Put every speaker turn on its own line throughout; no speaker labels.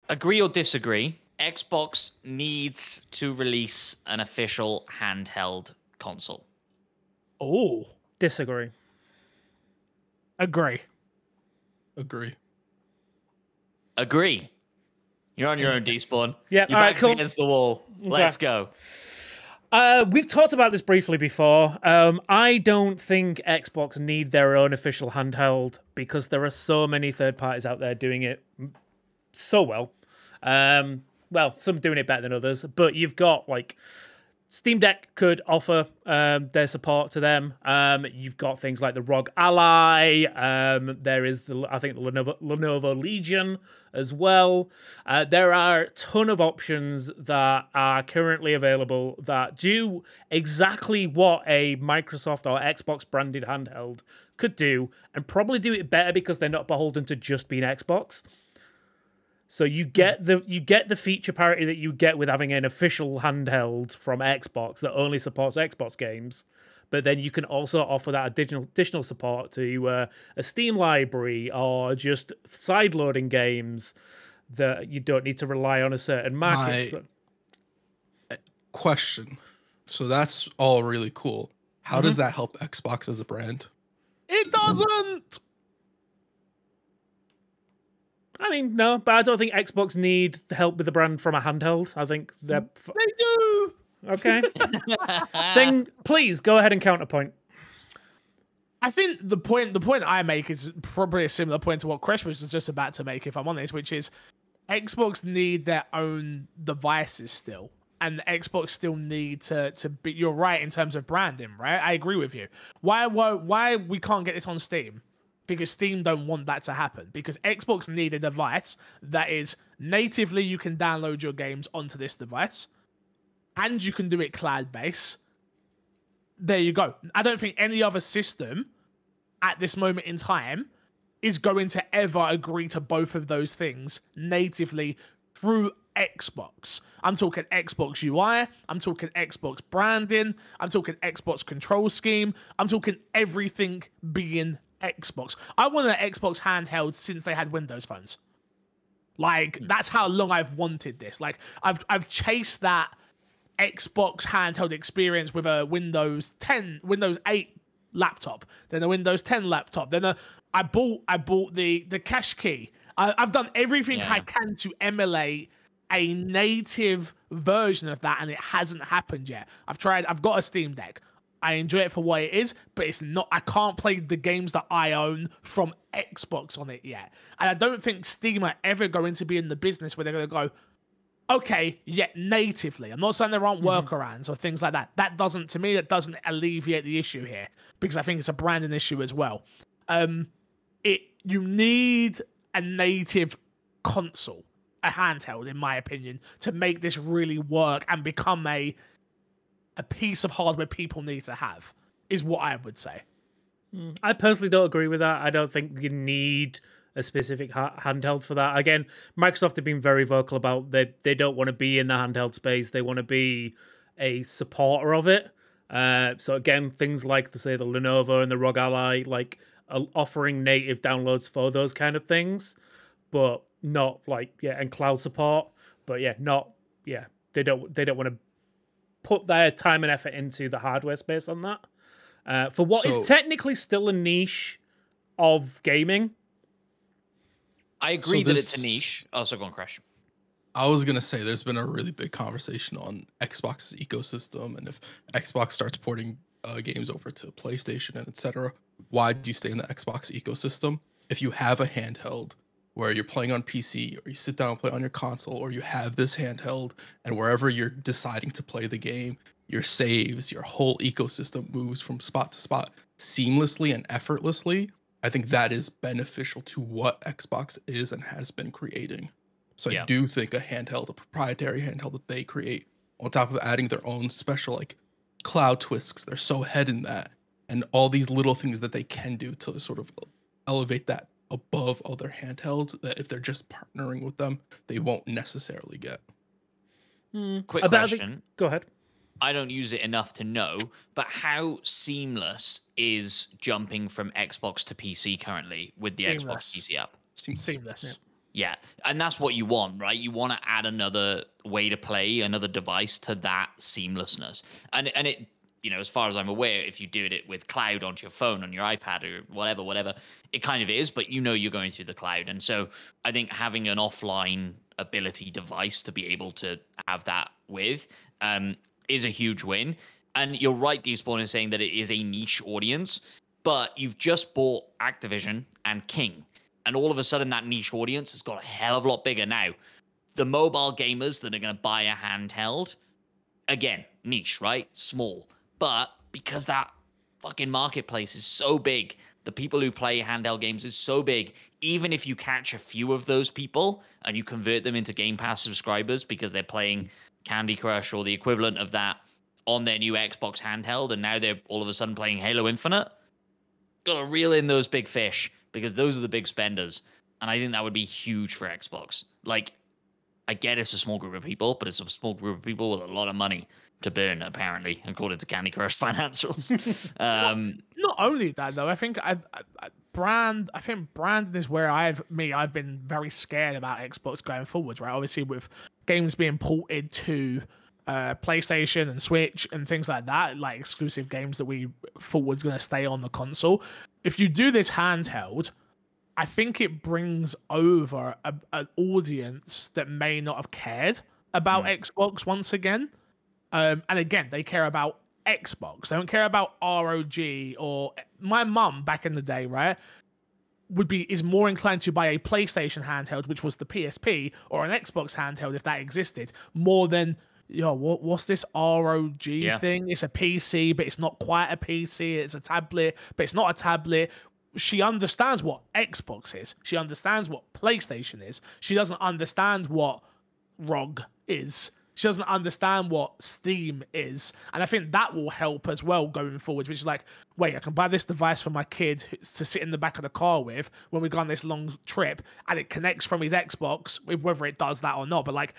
Agree or disagree? Xbox needs to release an official handheld console.
Oh,
Disagree.
agree.
Agree.
Agree. You're on your own, Despawn.
Yeah,
Your
all right,
back's
cool.
against the wall. Let's go.
We've talked about this briefly before. I don't think Xbox need their own official handheld because there are so many third parties out there doing it so well. Well, some doing it better than others, but you've got like Steam Deck could offer their support to them. You've got things like the ROG Ally. There is I think the Lenovo Legion as well. There are a ton of options that are currently available that do exactly what a Microsoft or Xbox branded handheld could do, and probably do it better because they're not beholden to just being Xbox. So you get the feature parity that you get with having an official handheld from Xbox that only supports Xbox games, but then you can also offer that additional support to a Steam library or just side-loading games that you don't need to rely on a certain market.
Question. So that's all really cool. How does that help Xbox as a brand?
It doesn't.
I mean, no, but I don't think Xbox need help with the brand from a handheld. I think they're...
They do.
Okay. Then please go ahead and counterpoint.
I think the point I make is probably a similar point to what Crash was just about to make, if I'm honest, which is Xbox need their own devices still. And Xbox still need to be... You're right in terms of branding, right? I agree with you. Why we can't get this on Steam? Because Steam don't want that to happen. Because Xbox need a device that is natively you can download your games onto this device, and you can do it cloud-based. There you go. I don't think any other system at this moment in time is going to ever agree to both of those things natively through Xbox. I'm talking Xbox UI, I'm talking Xbox branding, I'm talking Xbox control scheme, I'm talking everything being Xbox. I wanted an Xbox handheld since they had Windows phones. Like, that's how long I've wanted this. Like, I've chased that Xbox handheld experience with a Windows 8 laptop, then a Windows 10 laptop, then I bought the cache key. I've done everything I can to emulate a native version of that, and it hasn't happened yet. I've got a Steam Deck. I enjoy it for what it is, but it's not. I can't play the games that I own from Xbox on it yet. And I don't think Steam are ever going to be in the business where they're going to go, okay, yet natively. I'm not saying there aren't workarounds or things like that. To me, that doesn't alleviate the issue here, because I think it's a branding issue as well. You need a native console, a handheld, in my opinion, to make this really work and become a piece of hardware people need to have, is what I would say.
I personally don't agree with that. I don't think you need a specific handheld for that. Again, Microsoft have been very vocal about they don't want to be in the handheld space. They want to be a supporter of it. So again, things like the Lenovo and the ROG Ally, like offering native downloads for those kind of things, but not and cloud support. But they don't want to put their time and effort into the hardware space on that. For what is technically still a niche of gaming.
I agree that it's a niche. Oh, so go on, Crash.
I was going to say there's been a really big conversation on Xbox's ecosystem, and if Xbox starts porting games over to PlayStation and etc., why do you stay in the Xbox ecosystem? If you have a handheld where you're playing on PC, or you sit down and play on your console, or you have this handheld, and wherever you're deciding to play the game, your saves, your whole ecosystem moves from spot to spot seamlessly and effortlessly, I think that is beneficial to what Xbox is and has been creating. So I do think a handheld, a proprietary handheld that they create, on top of adding their own special like cloud twists, they're so ahead in that, and all these little things that they can do to sort of elevate that above other handhelds, that if they're just partnering with them, they won't necessarily get.
Quick question.
Go ahead.
I don't use it enough to know, but how seamless is jumping from Xbox to PC currently with the Xbox PC app?
Seamless.
Yeah, and that's what you want, right? You want to add another way to play, another device to that seamlessness. And it, as far as I'm aware, if you do it with cloud onto your phone, on your iPad or whatever, it kind of is, but you're going through the cloud. And so I think having an offline ability device to be able to have that with is a huge win. And you're right, Despawn, in saying that it is a niche audience, but you've just bought Activision and King. And all of a sudden, that niche audience has got a hell of a lot bigger now. The mobile gamers that are going to buy a handheld, again, niche, right? Small. But because that fucking marketplace is so big, the people who play handheld games is so big, even if you catch a few of those people and you convert them into Game Pass subscribers because they're playing Candy Crush or the equivalent of that on their new Xbox handheld, and now they're all of a sudden playing Halo Infinite, got to reel in those big fish, because those are the big spenders. And I think that would be huge for Xbox. Like, I get it's a small group of people, but it's a small group of people with a lot of money to burn, apparently, according to Candy Crush financials.
Not only that, though, I think branding is where I've been very scared about Xbox going forwards, right? Obviously, with games being ported to PlayStation and Switch and things like that, like exclusive games that we thought was going to stay on the console. If you do this handheld, I think it brings over an audience that may not have cared about Xbox once again. And again, they care about Xbox. They don't care about ROG. Or my mum back in the day, right, is more inclined to buy a PlayStation handheld, which was the PSP, or an Xbox handheld if that existed, more than what's this ROG thing? It's a PC, but it's not quite a PC. It's a tablet, but it's not a tablet. She understands what Xbox is. She understands what PlayStation is. She doesn't understand what ROG is. She doesn't understand what Steam is. And I think that will help as well going forward, which is like, wait, I can buy this device for my kid to sit in the back of the car with when we go on this long trip, and it connects from his Xbox, whether it does that or not. But like,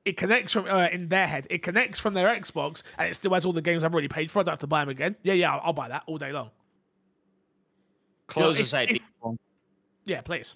it connects from, in their head, it connects from their Xbox, and it still has all the games I've already paid for. I don't have to buy them again. Yeah, I'll buy that all day long.
Close us out.
Yeah, please.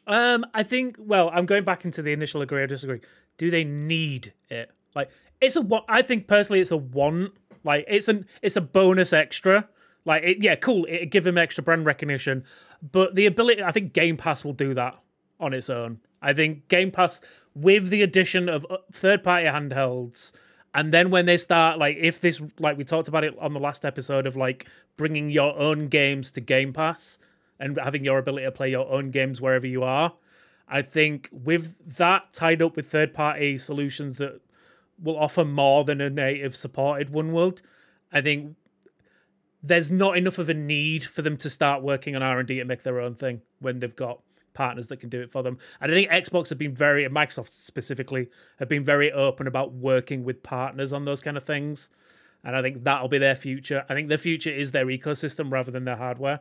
I think, well, I'm going back into the initial agree or disagree. Do they need it? Like, it's a what? I think personally, it's a want. Like, it's a bonus extra. Like, cool. It give them extra brand recognition, but the ability, I think Game Pass will do that on its own. I think Game Pass, with the addition of third-party handhelds, and then when they start, like, if this, like we talked about it on the last episode of, like, bringing your own games to Game Pass and having your ability to play your own games wherever you are, I think with that tied up with third-party solutions that will offer more than a native supported one would, I think there's not enough of a need for them to start working on R&D to make their own thing when they've got partners that can do it for them. And I think Xbox have been and Microsoft specifically, have been very open about working with partners on those kind of things. And I think that'll be their future. I think their future is their ecosystem rather than their hardware.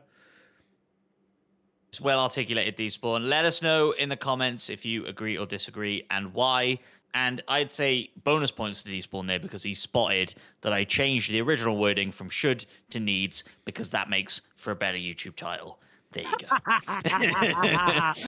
It's well articulated, Despawn. Let us know in the comments if you agree or disagree and why. And I'd say bonus points to Despawn there because he spotted that I changed the original wording from should to needs because that makes for a better YouTube title. There you go.